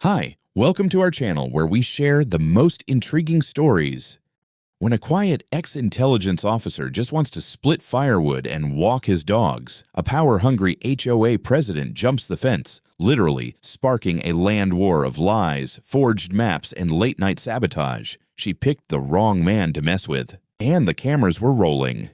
Hi, welcome to our channel where we share the most intriguing stories. When a quiet ex-intelligence officer just wants to split firewood and walk his dogs, a power-hungry HOA president jumps the fence, literally sparking a land war of lies, forged maps, and late-night sabotage. She picked the wrong man to mess with, and the cameras were rolling.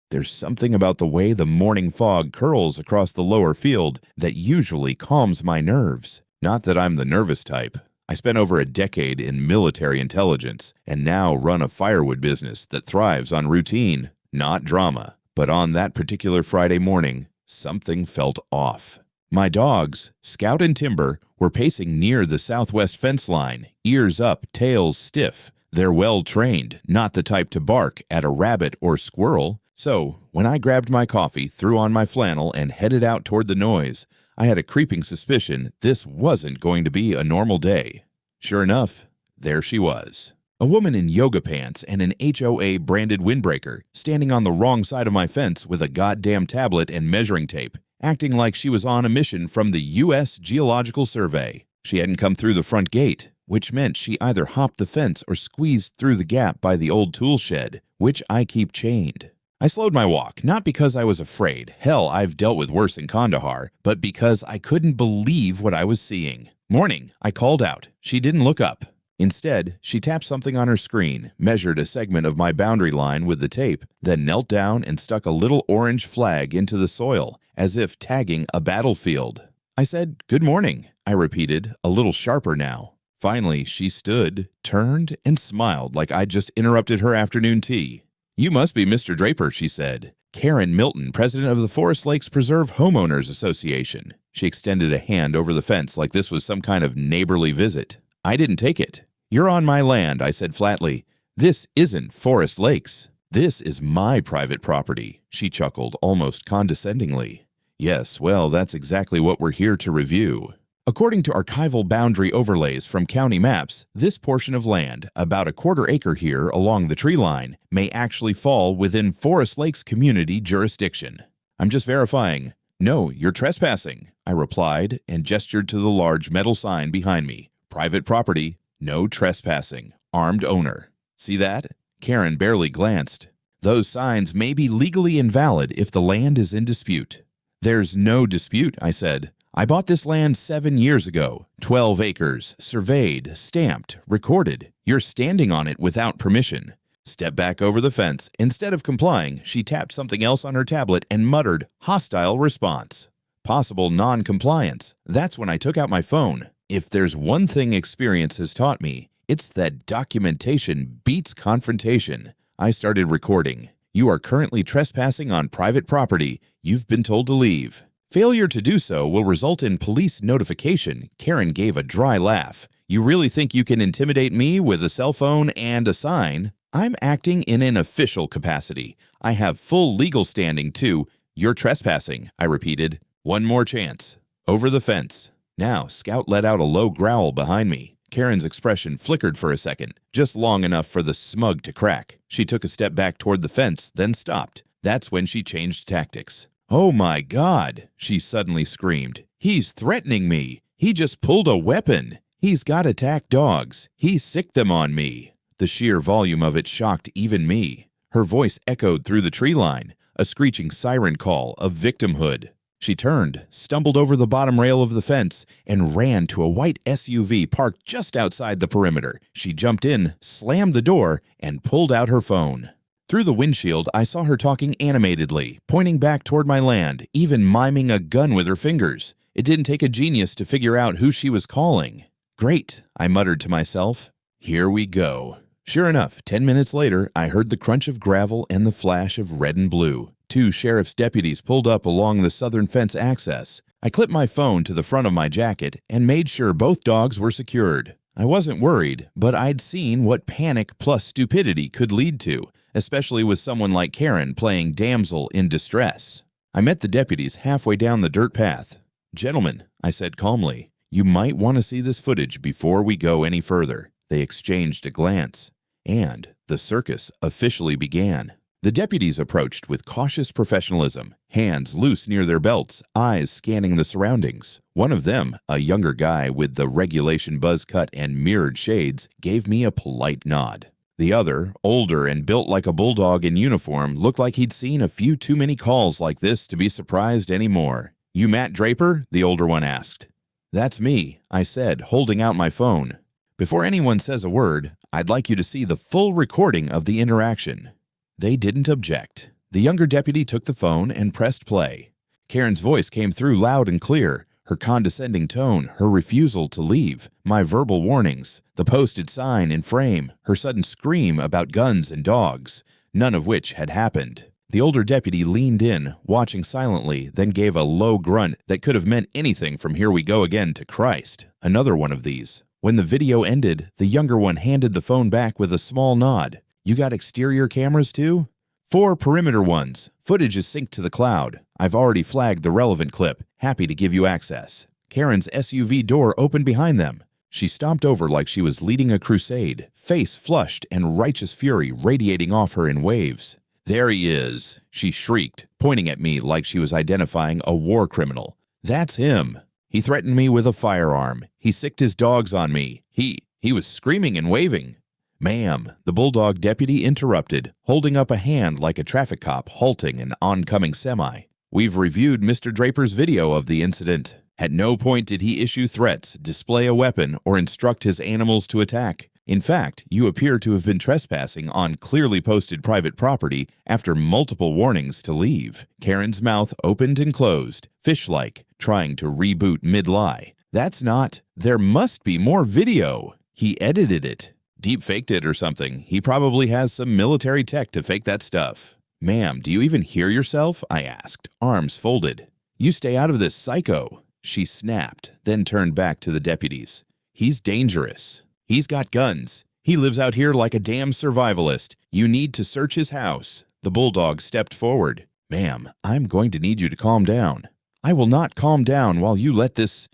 There's something about the way the morning fog curls across the lower field that usually calms my nerves. Not that I'm the nervous type. I spent over a decade in military intelligence and now run a firewood business that thrives on routine, not drama. But on that particular Friday morning, something felt off. My dogs, Scout and Timber, were pacing near the southwest fence line, ears up, tails stiff. They're well-trained, not the type to bark at a rabbit or squirrel. So, when I grabbed my coffee, threw on my flannel, and headed out toward the noise, I had a creeping suspicion this wasn't going to be a normal day. Sure enough, there she was. A woman in yoga pants and an HOA-branded windbreaker, standing on the wrong side of my fence with a goddamn tablet and measuring tape, acting like she was on a mission from the U.S. Geological Survey. She hadn't come through the front gate, which meant she either hopped the fence or squeezed through the gap by the old tool shed, which I keep chained. I slowed my walk, not because I was afraid, hell, I've dealt with worse in Kandahar, but because I couldn't believe what I was seeing. "Morning," I called out. She didn't look up. Instead, she tapped something on her screen, measured a segment of my boundary line with the tape, then knelt down and stuck a little orange flag into the soil, as if tagging a battlefield. I said, "Good morning," I repeated, a little sharper now. Finally, she stood, turned, and smiled like I'd just interrupted her afternoon tea. "You must be Mr. Draper," she said. "Karen Milton, president of the Forest Lakes Preserve Homeowners Association." She extended a hand over the fence like this was some kind of neighborly visit. I didn't take it. "You're on my land," I said flatly. "This isn't Forest Lakes. This is my private property." She chuckled almost condescendingly. "Yes, well, that's exactly what we're here to review." According to archival boundary overlays from county maps, this portion of land, about a quarter acre here along the tree line, may actually fall within Forest Lakes community jurisdiction. "I'm just verifying." "No, you're trespassing," I replied and gestured to the large metal sign behind me. "Private property, no trespassing, armed owner." "See that?" Karen barely glanced. "Those signs may be legally invalid if the land is in dispute." "There's no dispute," I said. "I bought this land 7 years ago, 12 acres, surveyed, stamped, recorded. You're standing on it without permission." Step back over the fence. Instead of complying, she tapped something else on her tablet and muttered, "Hostile response." Possible non-compliance. That's when I took out my phone. If there's one thing experience has taught me, it's that documentation beats confrontation. I started recording. "You are currently trespassing on private property. You've been told to leave. Failure to do so will result in police notification." Karen gave a dry laugh. "You really think you can intimidate me with a cell phone and a sign?" "I'm acting in an official capacity. I have full legal standing too." "You're trespassing," I repeated. "One more chance." Over the fence. Now, Scout let out a low growl behind me. Karen's expression flickered for a second, just long enough for the smug to crack. She took a step back toward the fence, then stopped. That's when she changed tactics. "Oh my God," she suddenly screamed. "He's threatening me. He just pulled a weapon. He's got attack dogs. He sicked them on me." The sheer volume of it shocked even me. Her voice echoed through the tree line, a screeching siren call of victimhood. She turned, stumbled over the bottom rail of the fence, and ran to a white SUV parked just outside the perimeter. She jumped in, slammed the door, and pulled out her phone. Through the windshield, I saw her talking animatedly, pointing back toward my land, even miming a gun with her fingers. It didn't take a genius to figure out who she was calling. "Great," I muttered to myself. "Here we go." Sure enough, 10 minutes later, I heard the crunch of gravel and the flash of red and blue. 2 sheriff's deputies pulled up along the southern fence access. I clipped my phone to the front of my jacket and made sure both dogs were secured. I wasn't worried, but I'd seen what panic plus stupidity could lead to, especially with someone like Karen playing damsel in distress. I met the deputies halfway down the dirt path. "Gentlemen," I said calmly, "you might want to see this footage before we go any further." They exchanged a glance, and the circus officially began. The deputies approached with cautious professionalism, hands loose near their belts, eyes scanning the surroundings. One of them, a younger guy with the regulation buzz cut and mirrored shades, gave me a polite nod. The other, older and built like a bulldog in uniform, looked like he'd seen a few too many calls like this to be surprised anymore. "You Matt Draper?" the older one asked. "That's me," I said, holding out my phone. "Before anyone says a word, I'd like you to see the full recording of the interaction." They didn't object. The younger deputy took the phone and pressed play. Karen's voice came through loud and clear, her condescending tone, her refusal to leave, my verbal warnings, the posted sign in frame, her sudden scream about guns and dogs, none of which had happened. The older deputy leaned in, watching silently, then gave a low grunt that could have meant anything from "here we go again" to "Christ." Another one of these. When the video ended, the younger one handed the phone back with a small nod. "You got exterior cameras too?" "4 perimeter ones. Footage is synced to the cloud. I've already flagged the relevant clip. Happy to give you access." Karen's SUV door opened behind them. She stomped over like she was leading a crusade, face flushed and righteous fury radiating off her in waves. "There he is," she shrieked, pointing at me like she was identifying a war criminal. "That's him. He threatened me with a firearm. He sicked his dogs on me. He was screaming and waving." "Ma'am," the bulldog deputy interrupted, holding up a hand like a traffic cop halting an oncoming semi. "We've reviewed Mr. Draper's video of the incident. At no point did he issue threats, display a weapon, or instruct his animals to attack. In fact, you appear to have been trespassing on clearly posted private property after multiple warnings to leave." Karen's mouth opened and closed, fish-like, trying to reboot mid-lie. "That's not. There must be more video. He edited it. Deep-faked it or something. He probably has some military tech to fake that stuff." "Ma'am, do you even hear yourself?" I asked, arms folded. "You stay out of this, psycho." She snapped, then turned back to the deputies. "He's dangerous. He's got guns. He lives out here like a damn survivalist. You need to search his house." The bulldog stepped forward. "Ma'am, I'm going to need you to calm down." "I will not calm down while you let this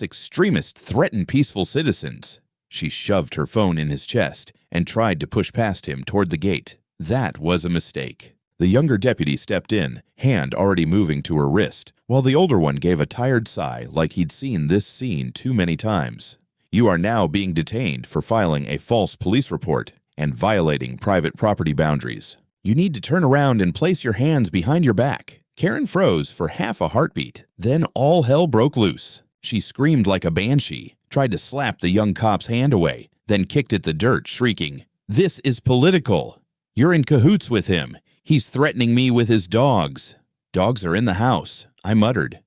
extremist threaten peaceful citizens." She shoved her phone in his chest and tried to push past him toward the gate. That was a mistake. The younger deputy stepped in, hand already moving to her wrist, while the older one gave a tired sigh like he'd seen this scene too many times. "You are now being detained for filing a false police report and violating private property boundaries. You need to turn around and place your hands behind your back." Karen froze for half a heartbeat. Then all hell broke loose. She screamed like a banshee, tried to slap the young cop's hand away, then kicked at the dirt, shrieking, "This is political. You're in cahoots with him. He's threatening me with his dogs." "Dogs are in the house," I muttered.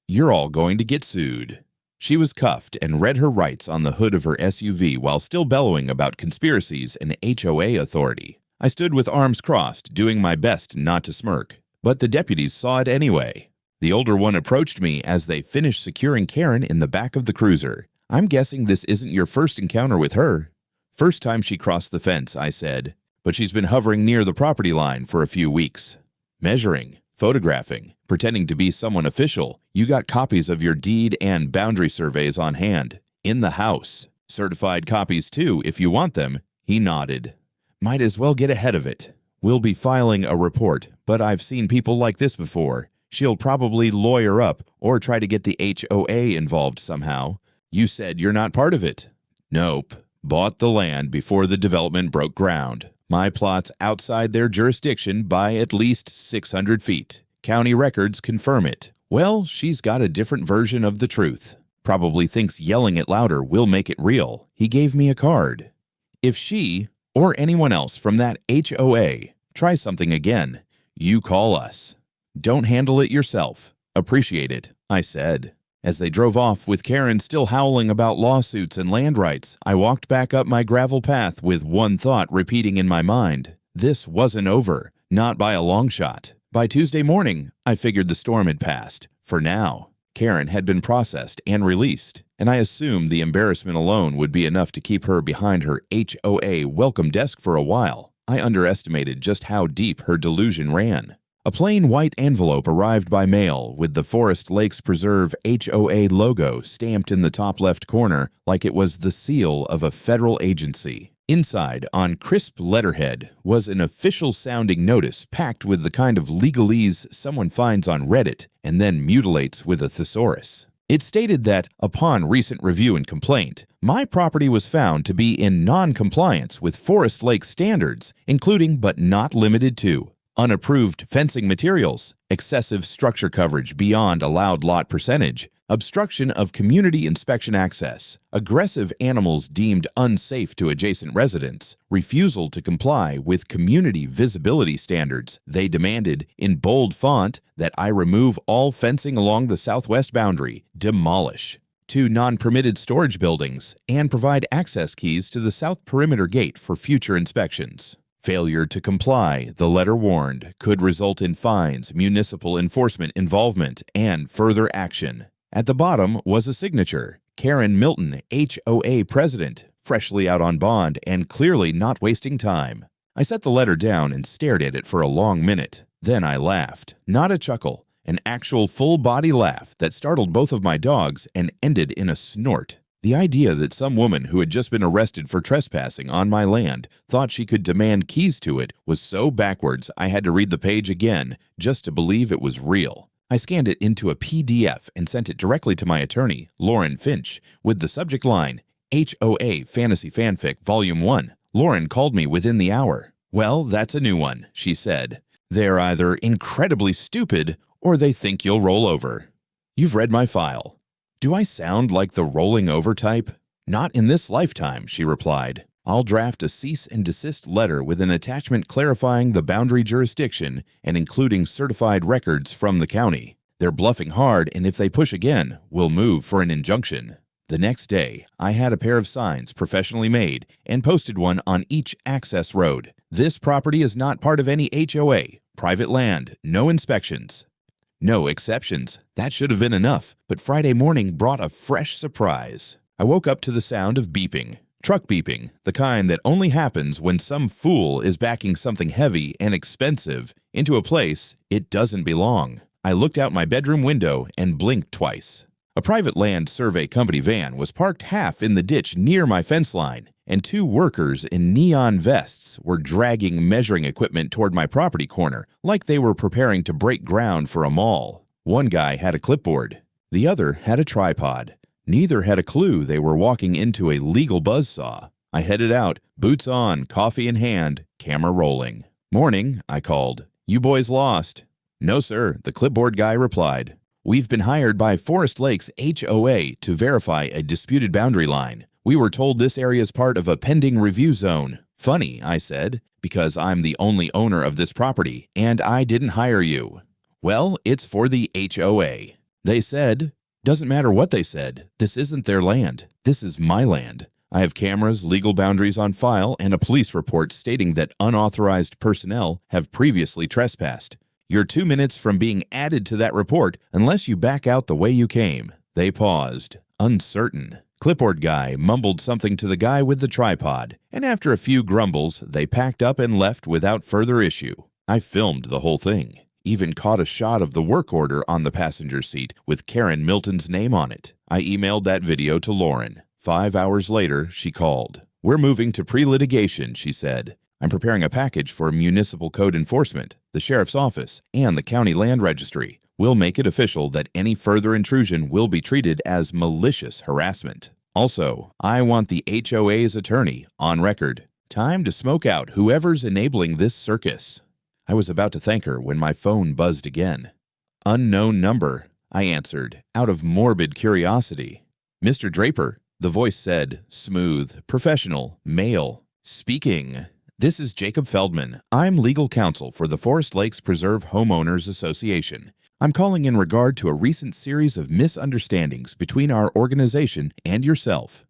"You're all going to get sued." She was cuffed and read her rights on the hood of her SUV while still bellowing about conspiracies and HOA authority. I stood with arms crossed, doing my best not to smirk. But the deputies saw it anyway. The older one approached me as they finished securing Karen in the back of the cruiser. "I'm guessing this isn't your first encounter with her." "First time she crossed the fence," I said. "But she's been hovering near the property line for a few weeks. Measuring, photographing, pretending to be someone official. You got copies of your deed and boundary surveys on hand. In the house. Certified copies too, if you want them." He nodded. "Might as well get ahead of it. We'll be filing a report, but I've seen people like this before. She'll probably lawyer up or try to get the HOA involved somehow. You said you're not part of it." "Nope. Bought the land before the development broke ground. My plot's outside their jurisdiction by at least 600 feet. County records confirm it." Well, she's got a different version of the truth. Probably thinks yelling it louder will make it real. He gave me a card. "If she, or anyone else from that HOA, tries something again, you call us. Don't handle it yourself. Appreciate it," I said. As they drove off with Karen still howling about lawsuits and land rights, I walked back up my gravel path with one thought repeating in my mind. This wasn't over, not by a long shot. By Tuesday morning, I figured the storm had passed. For now, Karen had been processed and released, and I assumed the embarrassment alone would be enough to keep her behind her HOA welcome desk for a while. I underestimated just how deep her delusion ran. A plain white envelope arrived by mail with the Forest Lakes Preserve HOA logo stamped in the top left corner like it was the seal of a federal agency. Inside, on crisp letterhead, was an official-sounding notice packed with the kind of legalese someone finds on Reddit and then mutilates with a thesaurus. It stated that, upon recent review and complaint, my property was found to be in non-compliance with Forest Lake standards, including but not limited to unapproved fencing materials, excessive structure coverage beyond allowed lot percentage, obstruction of community inspection access, aggressive animals deemed unsafe to adjacent residents, refusal to comply with community visibility standards. They demanded, in bold font, that I remove all fencing along the southwest boundary, demolish 2 non-permitted storage buildings, and provide access keys to the south perimeter gate for future inspections. Failure to comply, the letter warned, could result in fines, municipal enforcement involvement, and further action. At the bottom was a signature, Karen Milton, HOA president, freshly out on bond and clearly not wasting time. I set the letter down and stared at it for a long minute. Then I laughed. Not a chuckle, an actual full-body laugh that startled both of my dogs and ended in a snort. The idea that some woman who had just been arrested for trespassing on my land thought she could demand keys to it was so backwards I had to read the page again just to believe it was real. I scanned it into a PDF and sent it directly to my attorney, Lauren Finch, with the subject line, HOA Fantasy Fanfic Volume 1. Lauren called me within the hour. "Well, that's a new one," she said. "They're either incredibly stupid or they think you'll roll over. You've read my file. Do I sound like the rolling over type?" "Not in this lifetime," she replied. "I'll draft a cease and desist letter with an attachment clarifying the boundary jurisdiction and including certified records from the county. They're bluffing hard, and if they push again, we'll move for an injunction." The next day, I had a pair of signs professionally made and posted one on each access road. "This property is not part of any HOA. Private land. No inspections." No exceptions. That should have been enough, but Friday morning brought a fresh surprise. I woke up to the sound of beeping. Truck beeping, the kind that only happens when some fool is backing something heavy and expensive into a place it doesn't belong. I looked out my bedroom window and blinked twice. A private land survey company van was parked half in the ditch near my fence line, and 2 workers in neon vests were dragging measuring equipment toward my property corner like they were preparing to break ground for a mall. One guy had a clipboard. The other had a tripod. Neither had a clue they were walking into a legal buzzsaw. I headed out, boots on, coffee in hand, camera rolling. "Morning," I called. "You boys lost?" "No, sir," the clipboard guy replied. "We've been hired by Forest Lake's HOA to verify a disputed boundary line. We were told this area is part of a pending review zone." "Funny," I said, "because I'm the only owner of this property, and I didn't hire you." "Well, it's for the HOA." They said, "Doesn't matter what they said. This isn't their land. This is my land. I have cameras, legal boundaries on file, and a police report stating that unauthorized personnel have previously trespassed. You're 2 minutes from being added to that report unless you back out the way you came." They paused, uncertain. Clipboard guy mumbled something to the guy with the tripod, and after a few grumbles, they packed up and left without further issue. I filmed the whole thing, even caught a shot of the work order on the passenger seat with Karen Milton's name on it. I emailed that video to Lauren. 5 hours later, she called. "We're moving to pre-litigation," she said. "I'm preparing a package for municipal code enforcement, the sheriff's office, and the county land registry. We'll make it official that any further intrusion will be treated as malicious harassment. Also, I want the HOA's attorney on record. Time to smoke out whoever's enabling this circus." I was about to thank her when my phone buzzed again. "Unknown number," I answered, out of morbid curiosity. "Mr. Draper," the voice said, smooth, professional, male. "Speaking. This is Jacob Feldman. I'm legal counsel for the Forest Lakes Preserve Homeowners Association. I'm calling in regard to a recent series of misunderstandings between our organization and yourself.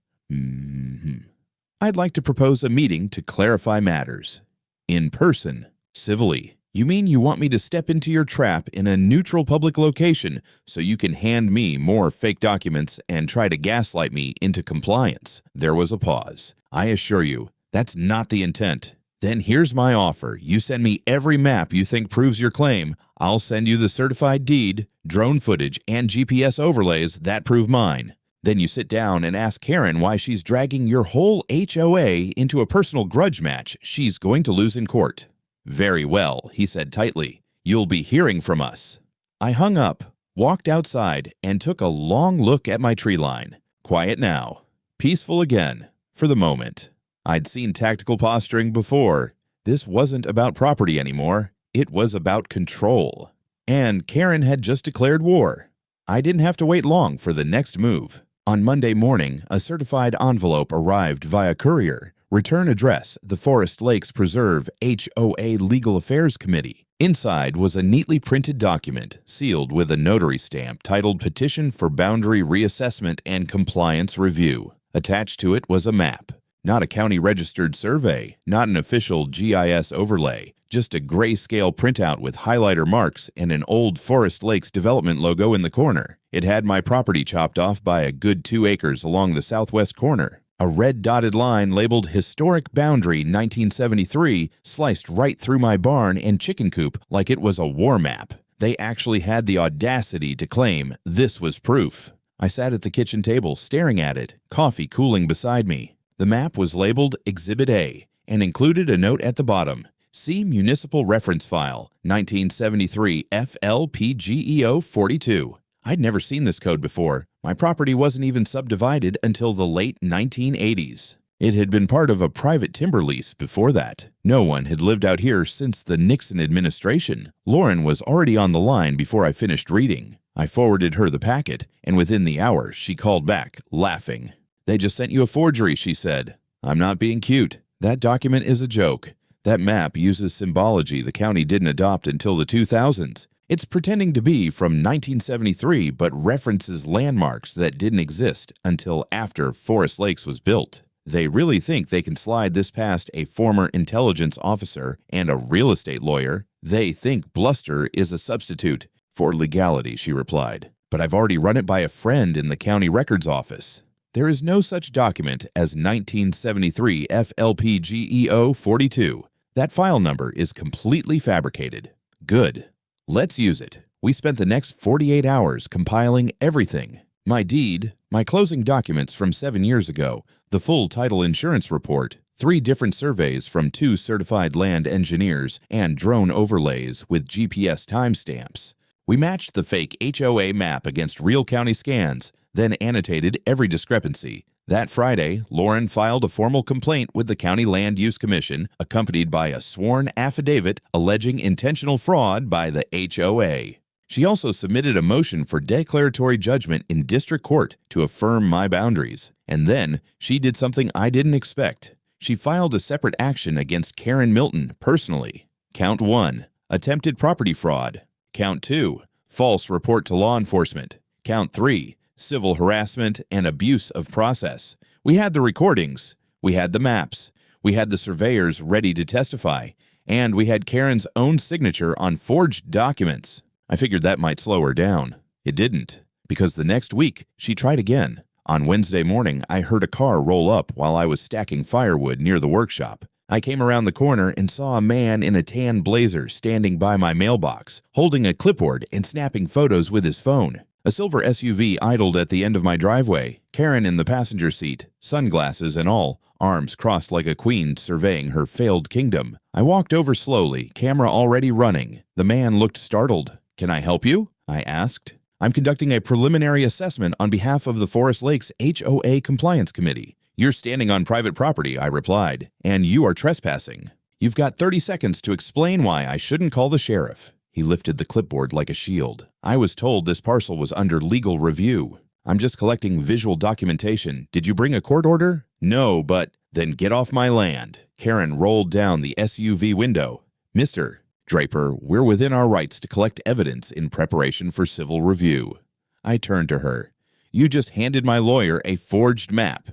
I'd like to propose a meeting to clarify matters. In person, civilly. You mean you want me to step into your trap in a neutral public location so you can hand me more fake documents and try to gaslight me into compliance?" There was a pause. "I assure you, that's not the intent." "Then here's my offer. You send me every map you think proves your claim. I'll send you the certified deed, drone footage, and GPS overlays that prove mine. Then you sit down and ask Karen why she's dragging your whole HOA into a personal grudge match she's going to lose in court. Very well, he said tightly. You'll be hearing from us. I hung up, walked outside, and took a long look at my tree line. Quiet now. Peaceful again, for the moment. I'd seen tactical posturing before. This wasn't about property anymore. It was about control. And Karen had just declared war. I didn't have to wait long for the next move. On Monday morning, a certified envelope arrived via courier. Return address, the Forest Lakes Preserve HOA Legal Affairs Committee. Inside was a neatly printed document, sealed with a notary stamp titled Petition for Boundary Reassessment and Compliance Review. Attached to it was a map. Not a county-registered survey, not an official GIS overlay, just a grayscale printout with highlighter marks and an old Forest Lakes development logo in the corner. It had my property chopped off by a good 2 acres along the southwest corner. A red dotted line labeled Historic Boundary 1973 sliced right through my barn and chicken coop like it was a war map. They actually had the audacity to claim this was proof. I sat at the kitchen table staring at it, coffee cooling beside me. The map was labeled Exhibit A and included a note at the bottom. See Municipal Reference File, 1973 FLPGEO 42. I'd never seen this code before. My property wasn't even subdivided until the late 1980s. It had been part of a private timber lease before that. No one had lived out here since the Nixon administration. Lauren was already on the line before I finished reading. I forwarded her the packet, and within the hour, she called back, laughing. They just sent you a forgery, she said. I'm not being cute. That document is a joke. That map uses symbology the county didn't adopt until the 2000s. It's pretending to be from 1973, but references landmarks that didn't exist until after Forest Lakes was built. They really think they can slide this past a former intelligence officer and a real estate lawyer. They think bluster is a substitute for legality, she replied. But I've already run it by a friend in the county records office. There is no such document as 1973 FLPGEO 42. That file number is completely fabricated. Good. Let's use it. We spent the next 48 hours compiling everything. My deed, my closing documents from 7 years ago, the full title insurance report, 3 different surveys from 2 certified land engineers, and drone overlays with GPS timestamps. We matched the fake HOA map against real county scans, then annotated every discrepancy. That Friday, Lauren filed a formal complaint with the County Land Use Commission, accompanied by a sworn affidavit alleging intentional fraud by the HOA. She also submitted a motion for declaratory judgment in district court to affirm my boundaries. And then she did something I didn't expect. She filed a separate action against Karen Milton personally. Count 1, attempted property fraud. Count 2, false report to law enforcement. Count 3, civil harassment and abuse of process. We had the recordings, we had the maps, we had the surveyors ready to testify, and we had Karen's own signature on forged documents. I figured that might slow her down. It didn't, because the next week she tried again. On Wednesday morning, I heard a car roll up while I was stacking firewood near the workshop. I came around the corner and saw a man in a tan blazer standing by my mailbox, holding a clipboard and snapping photos with his phone. A silver SUV idled at the end of my driveway, Karen in the passenger seat, sunglasses and all, arms crossed like a queen surveying her failed kingdom. I walked over slowly, camera already running. The man looked startled. "Can I help you?" I asked. "I'm conducting a preliminary assessment on behalf of the Forest Lakes HOA Compliance Committee. You're standing on private property," I replied, "and you are trespassing. You've got 30 seconds to explain why I shouldn't call the sheriff." He lifted the clipboard like a shield. "I was told this parcel was under legal review. I'm just collecting visual documentation. Did you bring a court order?" "No, but..." "Then get off my land." Karen rolled down the SUV window. "Mr. Draper, we're within our rights to collect evidence in preparation for civil review." I turned to her. "You just handed my lawyer a forged map.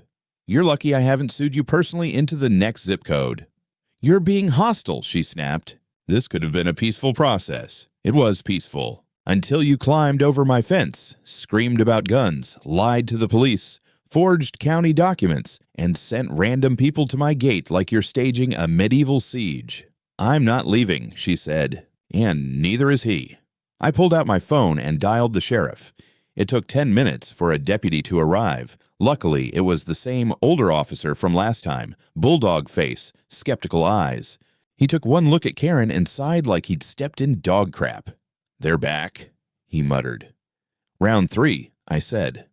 You're lucky I haven't sued you personally into the next zip code." "You're being hostile," she snapped. This could have been a peaceful process. It was peaceful. Until you climbed over my fence, screamed about guns, lied to the police, forged county documents, and sent random people to my gate like you're staging a medieval siege. "I'm not leaving," she said, "and neither is he." I pulled out my phone and dialed the sheriff. It took 10 minutes for a deputy to arrive. Luckily, it was the same older officer from last time, bulldog face, skeptical eyes. He took one look at Karen and sighed like he'd stepped in dog crap. "They're back," he muttered. "Round 3, I said.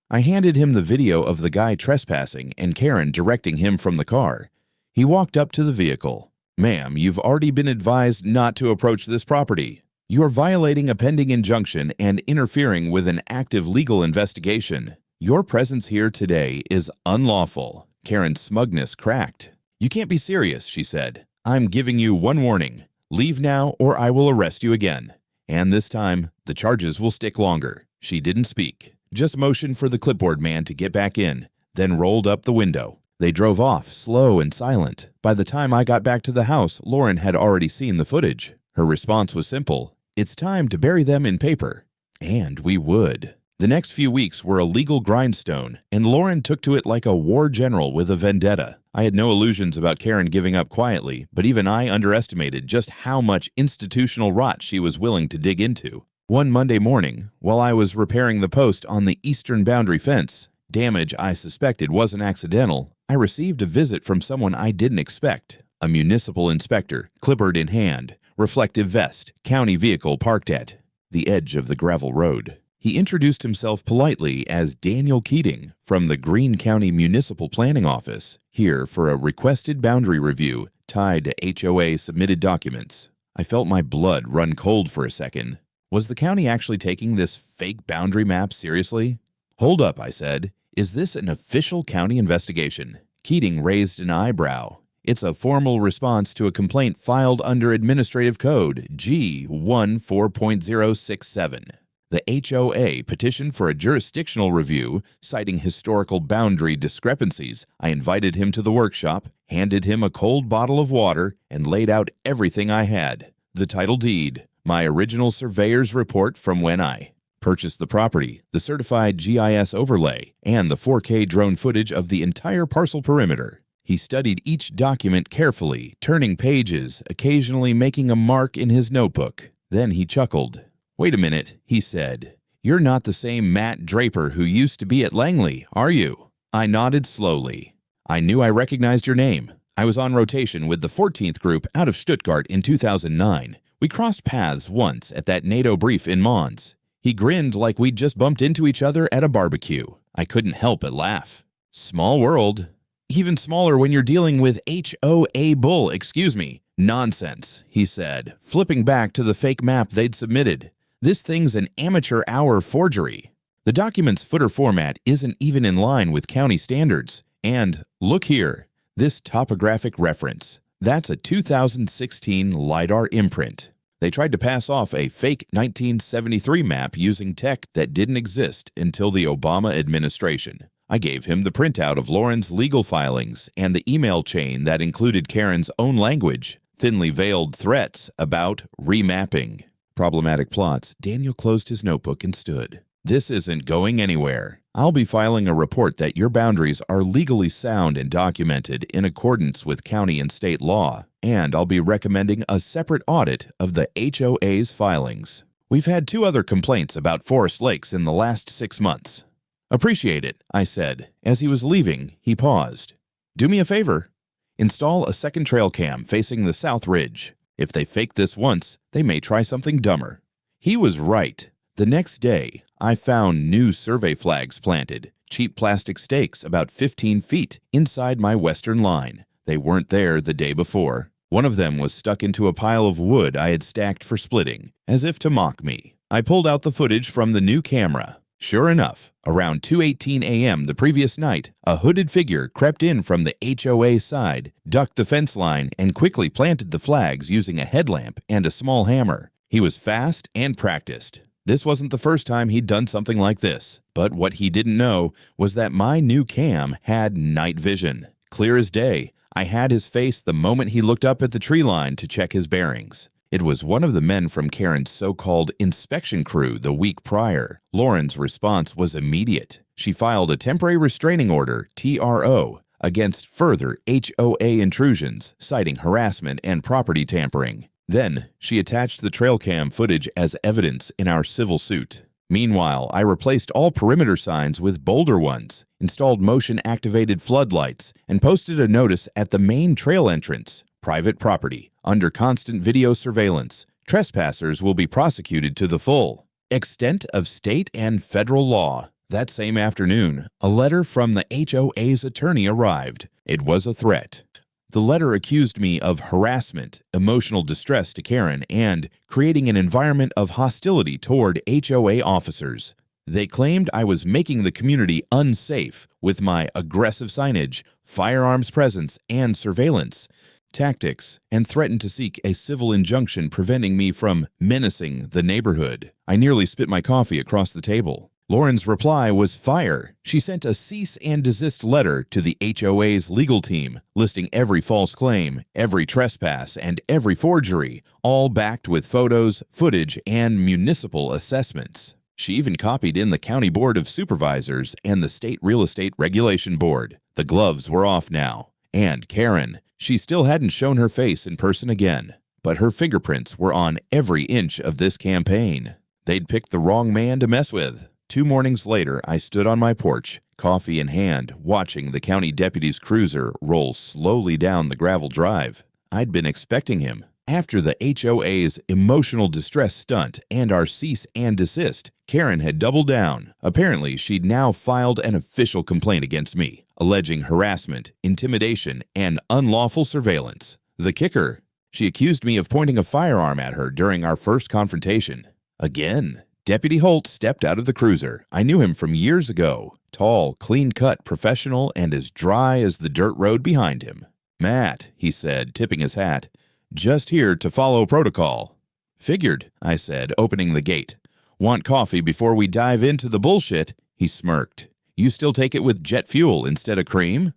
I handed him the video of the guy trespassing and Karen directing him from the car. He walked up to the vehicle. "Ma'am, you've already been advised not to approach this property. You're violating a pending injunction and interfering with an active legal investigation. Your presence here today is unlawful." Karen's smugness cracked. "You can't be serious," she said. "I'm giving you one warning. Leave now or I will arrest you again. And this time, the charges will stick longer." She didn't speak, just motioned for the clipboard man to get back in, then rolled up the window. They drove off, slow and silent. By the time I got back to the house, Lauren had already seen the footage. Her response was simple: "It's time to bury them in paper." And we would. The next few weeks were a legal grindstone, and Lauren took to it like a war general with a vendetta. I had no illusions about Karen giving up quietly, but even I underestimated just how much institutional rot she was willing to dig into. One Monday morning, while I was repairing the post on the eastern boundary fence, damage I suspected wasn't accidental, I received a visit from someone I didn't expect. A municipal inspector, clipboard in hand, reflective vest, county vehicle parked at the edge of the gravel road. He introduced himself politely as Daniel Keating from the Greene County Municipal Planning Office, here for a requested boundary review tied to HOA submitted documents. I felt my blood run cold for a second. Was the county actually taking this fake boundary map seriously? "Hold up," I said. "Is this an official county investigation?" Keating raised an eyebrow. "It's a formal response to a complaint filed under Administrative Code G14.067. The HOA petitioned for a jurisdictional review, citing historical boundary discrepancies. I invited him to the workshop, handed him a cold bottle of water, and laid out everything I had. The title deed, my original surveyor's report from when I purchased the property, the certified GIS overlay, and the 4K drone footage of the entire parcel perimeter." He studied each document carefully, turning pages, occasionally making a mark in his notebook. Then he chuckled. "Wait a minute," he said. "You're not the same Matt Draper who used to be at Langley, are you?" I nodded slowly. "I knew I recognized your name. I was on rotation with the 14th group out of Stuttgart in 2009. We crossed paths once at that NATO brief in Mons." He grinned like we'd just bumped into each other at a barbecue. I couldn't help but laugh. "Small world." "Even smaller when you're dealing with HOA bull, excuse me." "Nonsense," he said, flipping back to the fake map they'd submitted. "This thing's an amateur hour forgery. The document's footer format isn't even in line with county standards. And, look here, this topographic reference. That's a 2016 LiDAR imprint. They tried to pass off a fake 1973 map using tech that didn't exist until the Obama administration." I gave him the printout of Lauren's legal filings and the email chain that included Karen's own language, thinly veiled threats about remapping. Problematic plots. Daniel closed his notebook and stood. "This isn't going anywhere. I'll be filing a report that your boundaries are legally sound and documented in accordance with county and state law, and I'll be recommending a separate audit of the HOA's filings. We've had 2 other complaints about Forest Lakes in the last 6 months." "Appreciate it," I said. As he was leaving, he paused. "Do me a favor. Install a second trail cam facing the south ridge. If they fake this once, they may try something dumber." He was right. The next day, I found new survey flags planted, cheap plastic stakes about 15 feet inside my western line. They weren't there the day before. One of them was stuck into a pile of wood I had stacked for splitting, as if to mock me. I pulled out the footage from the new camera. Sure enough, around 2:18 a.m. the previous night, a hooded figure crept in from the HOA side, ducked the fence line, and quickly planted the flags using a headlamp and a small hammer. He was fast and practiced. This wasn't the first time he'd done something like this, but what he didn't know was that my new cam had night vision. Clear as day, I had his face the moment he looked up at the tree line to check his bearings. It was one of the men from Karen's so-called inspection crew the week prior. Lauren's response was immediate. She filed a temporary restraining order, TRO, against further HOA intrusions, citing harassment and property tampering. Then, she attached the trail cam footage as evidence in our civil suit. Meanwhile, I replaced all perimeter signs with bolder ones, installed motion-activated floodlights, and posted a notice at the main trail entrance, private property, under constant video surveillance. Trespassers will be prosecuted to the full extent of state and federal law. That same afternoon, a letter from the HOA's attorney arrived. It was a threat. The letter accused me of harassment, emotional distress to Karen, and creating an environment of hostility toward HOA officers. They claimed I was making the community unsafe with my aggressive signage, firearms presence, and surveillance tactics, and threatened to seek a civil injunction preventing me from menacing the neighborhood. I nearly spit my coffee across the table. Lauren's reply was fire. She sent a cease and desist letter to the HOA's legal team, listing every false claim, every trespass, and every forgery, all backed with photos, footage, and municipal assessments. She even copied in the County Board of Supervisors and the State Real Estate Regulation Board. The gloves were off now. And Karen, she still hadn't shown her face in person again, but her fingerprints were on every inch of this campaign. They'd picked the wrong man to mess with. 2 mornings later, I stood on my porch, coffee in hand, watching the county deputy's cruiser roll slowly down the gravel drive. I'd been expecting him. After the HOA's emotional distress stunt and our cease and desist, Karen had doubled down. Apparently, she'd now filed an official complaint against me, alleging harassment, intimidation, and unlawful surveillance. The kicker, she accused me of pointing a firearm at her during our first confrontation. Again, Deputy Holt stepped out of the cruiser. I knew him from years ago. Tall, clean-cut, professional, and as dry as the dirt road behind him. "Matt," he said, tipping his hat, "just here to follow protocol." "Figured," I said, opening the gate. "Want coffee before we dive into the bullshit?" He smirked. "You still take it with jet fuel instead of cream?"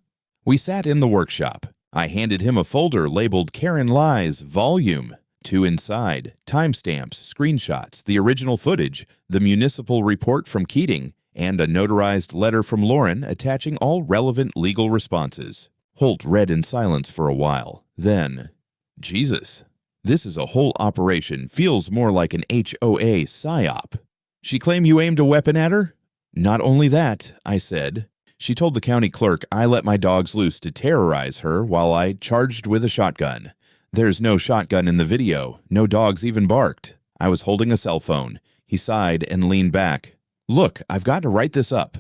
We sat in the workshop. I handed him a folder labeled Karen Lies Volume 2 inside, timestamps, screenshots, the original footage, the municipal report from Keating, and a notarized letter from Lauren attaching all relevant legal responses. Holt read in silence for a while. Then, "Jesus, this is a whole operation. Feels more like an HOA psyop. She claim you aimed a weapon at her?" "Not only that," I said. "She told the county clerk I let my dogs loose to terrorize her while I charged with a shotgun. There's no shotgun in the video. No dogs even barked. I was holding a cell phone." He sighed and leaned back. "Look, I've got to write this up.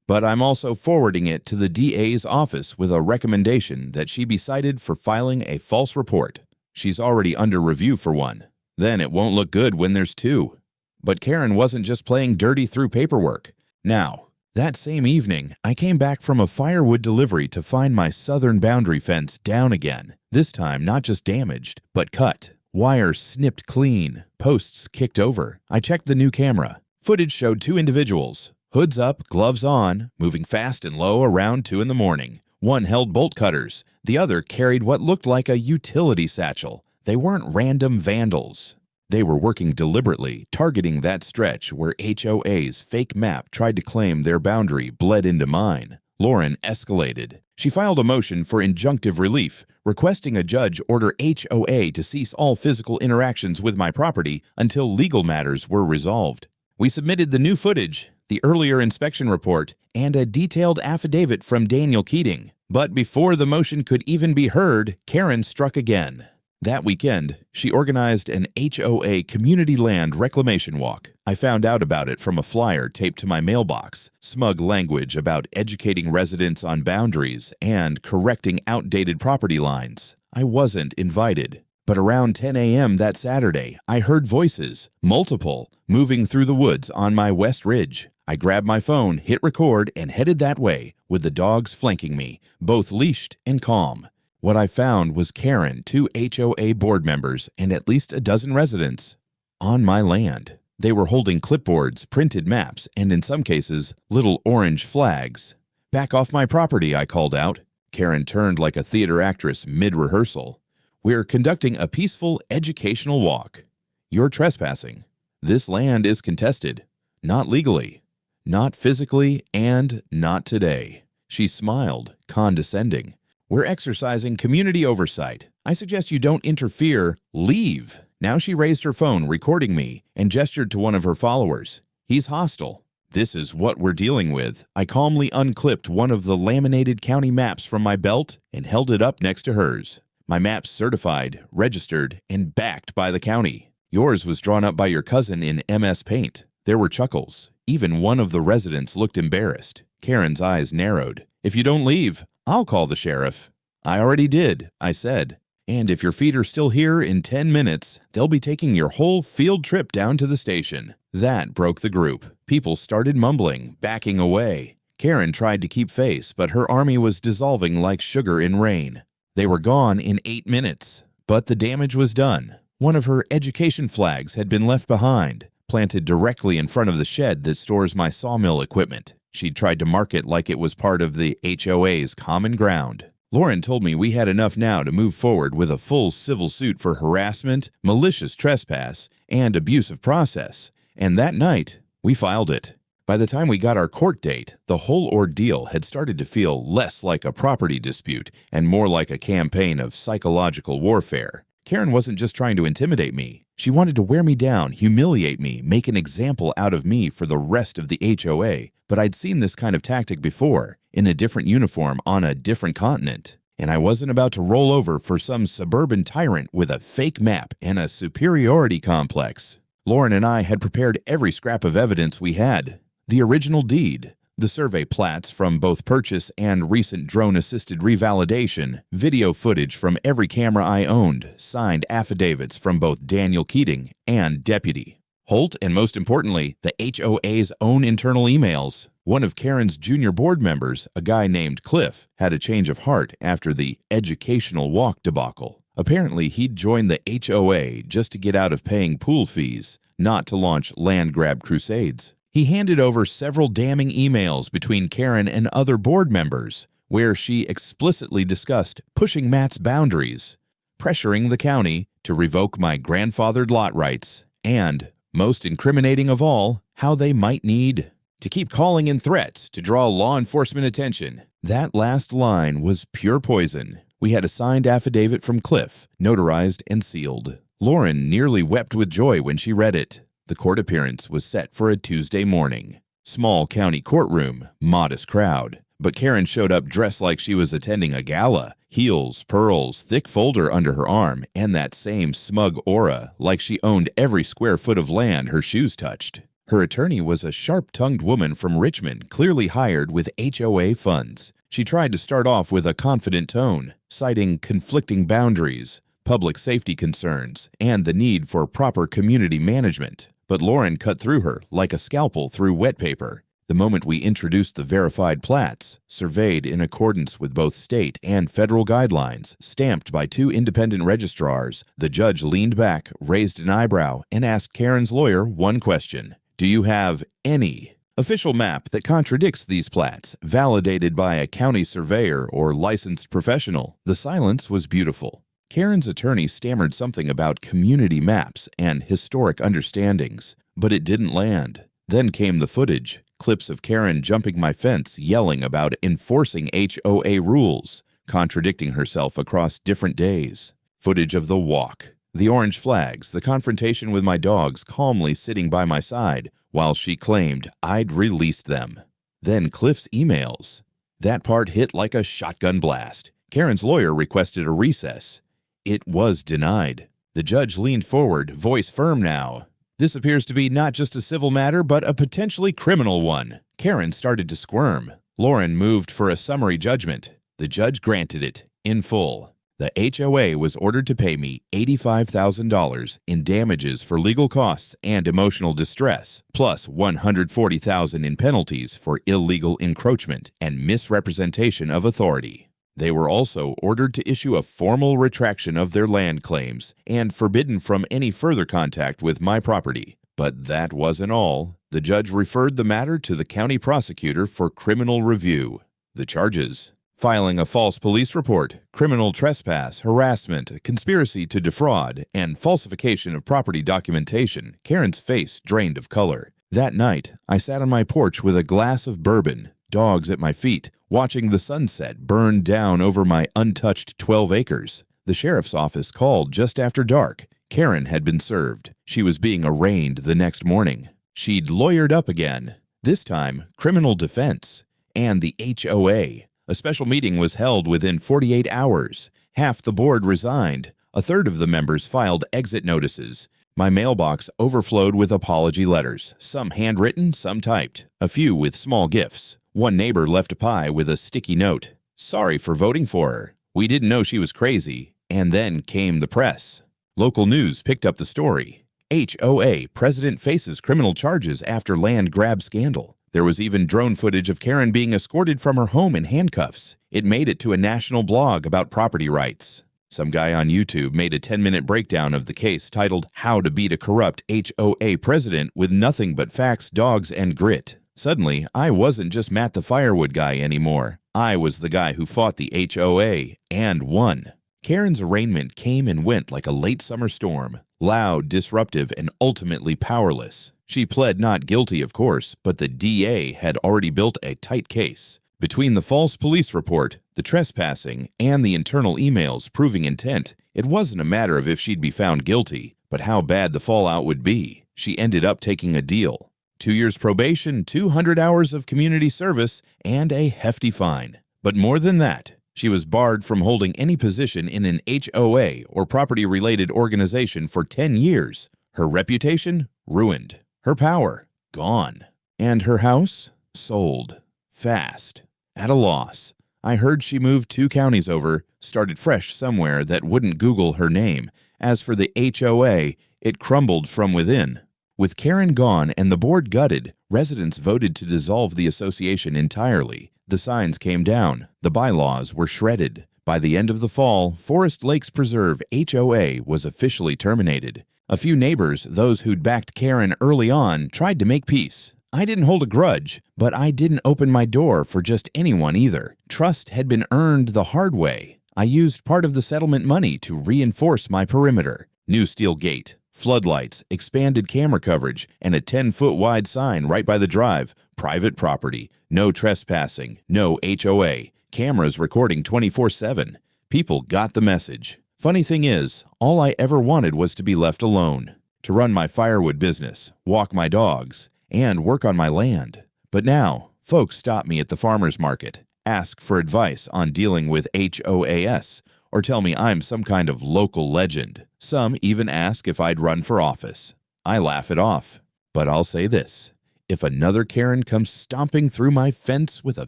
But I'm also forwarding it to the DA's office with a recommendation that she be cited for filing a false report. She's already under review for one. Then it won't look good when there's 2. But Karen wasn't just playing dirty through paperwork. Now, that same evening, I came back from a firewood delivery to find my southern boundary fence down again. This time, not just damaged, but cut. Wires snipped clean, posts kicked over. I checked the new camera. Footage showed 2 individuals, hoods up, gloves on, moving fast and low around 2 in the morning. One held bolt cutters. The other carried what looked like a utility satchel. They weren't random vandals. They were working deliberately, targeting that stretch where HOA's fake map tried to claim their boundary bled into mine. Lauren escalated. She filed a motion for injunctive relief, requesting a judge order HOA to cease all physical interactions with my property until legal matters were resolved. We submitted the new footage, the earlier inspection report, and a detailed affidavit from Daniel Keating. But before the motion could even be heard, Karen struck again. That weekend, she organized an HOA community land reclamation walk. I found out about it from a flyer taped to my mailbox. Smug language about educating residents on boundaries and correcting outdated property lines. I wasn't invited. But around 10 a.m. that Saturday, I heard voices, multiple, moving through the woods on my west ridge. I grabbed my phone, hit record, and headed that way, with the dogs flanking me, both leashed and calm. What I found was Karen, 2 HOA board members, and at least a dozen residents on my land. They were holding clipboards, printed maps, and in some cases, little orange flags. "Back off my property," I called out. Karen turned like a theater actress mid-rehearsal. "We're conducting a peaceful, educational walk. You're trespassing. This land is contested. Not legally, not physically, and not today." She smiled, condescending. "We're exercising community oversight. I suggest you don't interfere. Leave." Now she raised her phone, recording me, and gestured to one of her followers. He's hostile. This is what we're dealing with. I calmly unclipped one of the laminated county maps from my belt and held it up next to hers. My map's certified, registered, and backed by the county. Yours was drawn up by your cousin in MS Paint. There were chuckles. Even one of the residents looked embarrassed. Karen's eyes narrowed. If you don't leave, I'll call the sheriff. I already did, I said. And if your feet are still here in 10 minutes, they'll be taking your whole field trip down to the station. That broke the group. People started mumbling, backing away. Karen tried to keep face, but her army was dissolving like sugar in rain. They were gone in 8 minutes, but the damage was done. One of her education flags had been left behind, planted directly in front of the shed that stores my sawmill equipment. She'd tried to mark it like it was part of the HOA's common ground. Lauren told me we had enough now to move forward with a full civil suit for harassment, malicious trespass, and abuse of process, and that night, we filed it. By the time we got our court date, the whole ordeal had started to feel less like a property dispute and more like a campaign of psychological warfare. Karen wasn't just trying to intimidate me. She wanted to wear me down, humiliate me, make an example out of me for the rest of the HOA. But I'd seen this kind of tactic before, in a different uniform on a different continent. And I wasn't about to roll over for some suburban tyrant with a fake map and a superiority complex. Lauren and I had prepared every scrap of evidence we had. The original deed, the survey plats from both purchase and recent drone-assisted revalidation, video footage from every camera I owned, signed affidavits from both Daniel Keating and Deputy Holt, and most importantly, the HOA's own internal emails. One of Karen's junior board members, a guy named Cliff, had a change of heart after the educational walk debacle. Apparently, he'd joined the HOA just to get out of paying pool fees, not to launch land grab crusades. He handed over several damning emails between Karen and other board members, where she explicitly discussed pushing Matt's boundaries, pressuring the county to revoke my grandfathered lot rights, and, most incriminating of all, how they might need to keep calling in threats to draw law enforcement attention. That last line was pure poison. We had a signed affidavit from Cliff, notarized and sealed. Lauren nearly wept with joy when she read it. The court appearance was set for a Tuesday morning. Small county courtroom, modest crowd. But Karen showed up dressed like she was attending a gala. Heels, pearls, thick folder under her arm, and that same smug aura, like she owned every square foot of land her shoes touched. Her attorney was a sharp-tongued woman from Richmond, clearly hired with HOA funds. She tried to start off with a confident tone, citing conflicting boundaries, public safety concerns, and the need for proper community management. But Lauren cut through her like a scalpel through wet paper. The moment we introduced the verified plats, surveyed in accordance with both state and federal guidelines, stamped by 2 independent registrars, the judge leaned back, raised an eyebrow, and asked Karen's lawyer one question. Do you have any official map that contradicts these plats, validated by a county surveyor or licensed professional? The silence was beautiful. Karen's attorney stammered something about community maps and historic understandings, but it didn't land. Then came the footage, clips of Karen jumping my fence, yelling about enforcing HOA rules, contradicting herself across different days. Footage of the walk, the orange flags, the confrontation with my dogs calmly sitting by my side while she claimed I'd released them. Then Cliff's emails. That part hit like a shotgun blast. Karen's lawyer requested a recess. It was denied. The judge leaned forward, voice firm now. This appears to be not just a civil matter, but a potentially criminal one. Karen started to squirm. Lauren moved for a summary judgment. The judge granted it, in full. The HOA was ordered to pay me $85,000 in damages for legal costs and emotional distress, plus $140,000 in penalties for illegal encroachment and misrepresentation of authority. They were also ordered to issue a formal retraction of their land claims and forbidden from any further contact with my property. But that wasn't all. The judge referred the matter to the county prosecutor for criminal review. The charges: filing a false police report, criminal trespass, harassment, conspiracy to defraud, and falsification of property documentation. Karen's face drained of color. That night, I sat on my porch with a glass of bourbon, dogs at my feet, watching the sunset burn down over my untouched 12 acres. The sheriff's office called just after dark. Karen had been served. She was being arraigned the next morning. She'd lawyered up again, this time criminal defense, and the HOA. A special meeting was held within 48 hours. Half the board resigned. A third of the members filed exit notices. My mailbox overflowed with apology letters, some handwritten, some typed, a few with small gifts. One neighbor left a pie with a sticky note. Sorry for voting for her. We didn't know she was crazy. And then came the press. Local news picked up the story. HOA president faces criminal charges after land grab scandal. There was even drone footage of Karen being escorted from her home in handcuffs. It made it to a national blog about property rights. Some guy on YouTube made a 10-minute breakdown of the case titled How to Beat a Corrupt HOA President with Nothing But Facts, Dogs, and Grit. Suddenly, I wasn't just Matt the firewood guy anymore. I was the guy who fought the HOA and won. Karen's arraignment came and went like a late summer storm. Loud, disruptive, and ultimately powerless. She pled not guilty, of course, but the DA had already built a tight case. Between the false police report, the trespassing, and the internal emails proving intent, it wasn't a matter of if she'd be found guilty, but how bad the fallout would be. She ended up taking a deal. 2 years probation, 200 hours of community service, and a hefty fine. But more than that, she was barred from holding any position in an HOA or property-related organization for 10 years. Her reputation? Ruined. Her power? Gone. And her house? Sold. Fast. At a loss. I heard she moved 2 counties over, started fresh somewhere that wouldn't Google her name. As for the HOA, it crumbled from within. With Karen gone and the board gutted, residents voted to dissolve the association entirely. The signs came down. The bylaws were shredded. By the end of the fall, Forest Lakes Preserve HOA was officially terminated. A few neighbors, those who'd backed Karen early on, tried to make peace. I didn't hold a grudge, but I didn't open my door for just anyone either. Trust had been earned the hard way. I used part of the settlement money to reinforce my perimeter. New steel gate, floodlights, expanded camera coverage, and a 10-foot wide sign right by the drive. Private property. No trespassing. No HOA. Cameras recording 24/7. People got the message. Funny thing is, all I ever wanted was to be left alone. To run my firewood business, walk my dogs, and work on my land. But now, folks stop me at the farmer's market, ask for advice on dealing with HOAs, or tell me I'm some kind of local legend. Some even ask if I'd run for office. I laugh it off. But I'll say this. If another Karen comes stomping through my fence with a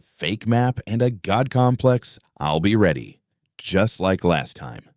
fake map and a god complex, I'll be ready. Just like last time.